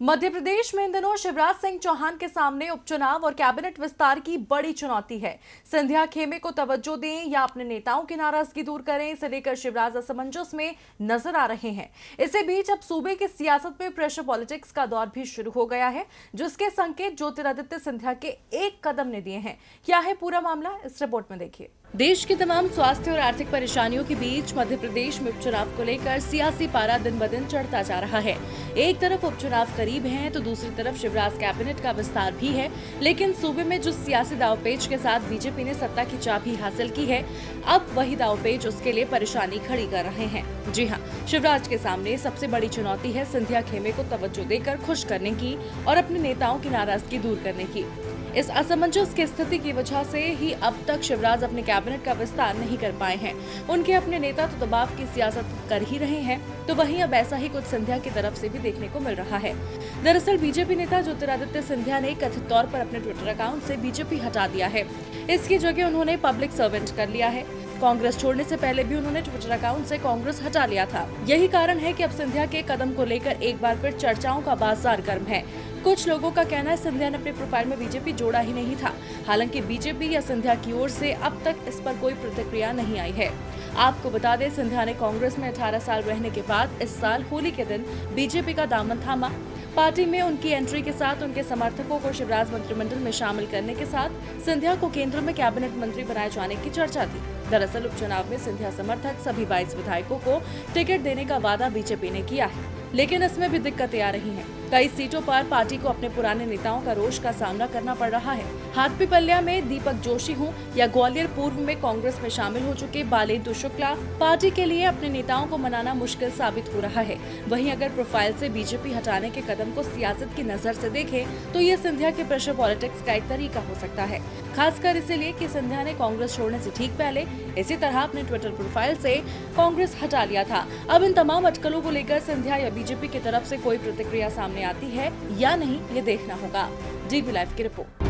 मध्य प्रदेश में इन दिनों शिवराज सिंह चौहान के सामने उपचुनाव और कैबिनेट विस्तार की बड़ी चुनौती है। सिंधिया खेमे को तवज्जो दें या अपने नेताओं की नाराजगी दूर करें, इसे लेकर शिवराज असमंजस में नजर आ रहे हैं। इसी बीच अब सूबे की सियासत में प्रेशर पॉलिटिक्स का दौर भी शुरू हो गया है, जिसके संकेत ज्योतिरादित्य सिंधिया के एक कदम ने दिए हैं। क्या है पूरा मामला, इस रिपोर्ट में देखिए। देश की तमाम स्वास्थ्य और आर्थिक परेशानियों के बीच मध्य प्रदेश में उपचुनाव को लेकर सियासी पारा दिन ब दिन चढ़ता जा रहा है। एक तरफ उपचुनाव करीब हैं, तो दूसरी तरफ शिवराज कैबिनेट का विस्तार भी है। लेकिन सूबे में जो सियासी दांवपेच के साथ बीजेपी ने सत्ता की चाबी हासिल की है, अब वही दांवपेच उसके लिए परेशानी खड़ी कर रहे हैं। जी हाँ, शिवराज के सामने सबसे बड़ी चुनौती है सिंधिया खेमे को तवज्जो देकर खुश करने की और अपने नेताओं की नाराजगी दूर करने की। इस असमंजस की स्थिति की वजह से ही अब तक शिवराज अपने कैबिनेट का विस्तार नहीं कर पाए हैं। उनके अपने नेता तो दबाव की सियासत कर ही रहे हैं, तो वहीं अब ऐसा ही कुछ सिंधिया की तरफ से भी देखने को मिल रहा है। दरअसल बीजेपी नेता ज्योतिरादित्य सिंधिया ने कथित तौर पर अपने ट्विटर अकाउंट से बीजेपी हटा दिया है। इसकी जगह उन्होंने पब्लिक सर्वेंट कर लिया है। कांग्रेस छोड़ने से पहले भी उन्होंने ट्विटर अकाउंट से कांग्रेस हटा लिया था। यही कारण है कि अब सिंधिया के कदम को लेकर एक बार फिर चर्चाओं का बाजार गर्म है। कुछ लोगों का कहना है सिंधिया ने अपने प्रोफाइल में बीजेपी जोड़ा ही नहीं था। हालांकि बीजेपी या सिंधिया की ओर से अब तक इस पर कोई प्रतिक्रिया नहीं आई है। आपको बता दें, सिंधिया ने कांग्रेस में 18 साल रहने के बाद इस साल होली के दिन बीजेपी का दामन थामा। पार्टी में उनकी एंट्री के साथ उनके समर्थकों को शिवराज मंत्रिमंडल में शामिल करने के साथ सिंधिया को केंद्र में कैबिनेट मंत्री बनाए जाने की चर्चा थी। दरअसल उपचुनाव में सिंधिया समर्थक सभी 22 विधायकों को टिकट देने का वादा बीजेपी ने किया है, लेकिन इसमें भी दिक्कतें आ रही हैं। कई सीटों पर पार्टी को अपने पुराने नेताओं का रोष का सामना करना पड़ रहा है। हाथपीपल्या में दीपक जोशी हों या ग्वालियर पूर्व में कांग्रेस में शामिल हो चुके बालेंदु शुक्ला, पार्टी के लिए अपने नेताओं को मनाना मुश्किल साबित हो रहा है। वहीं अगर प्रोफाइल से बीजेपी हटाने के कदम को सियासत की नजर से देखें, तो ये सिंधिया के प्रेशर पॉलिटिक्स का एक तरीका हो सकता है, खासकर इसलिए कि सिंधिया ने कांग्रेस छोड़ने से ठीक पहले इसी तरह अपने ट्विटर प्रोफाइल से कांग्रेस हटा लिया था। अब इन तमाम अटकलों को लेकर सिंधिया या बीजेपी की तरफ से कोई प्रतिक्रिया सामने आती है या नहीं, ये देखना होगा। DP लाइव की रिपोर्ट।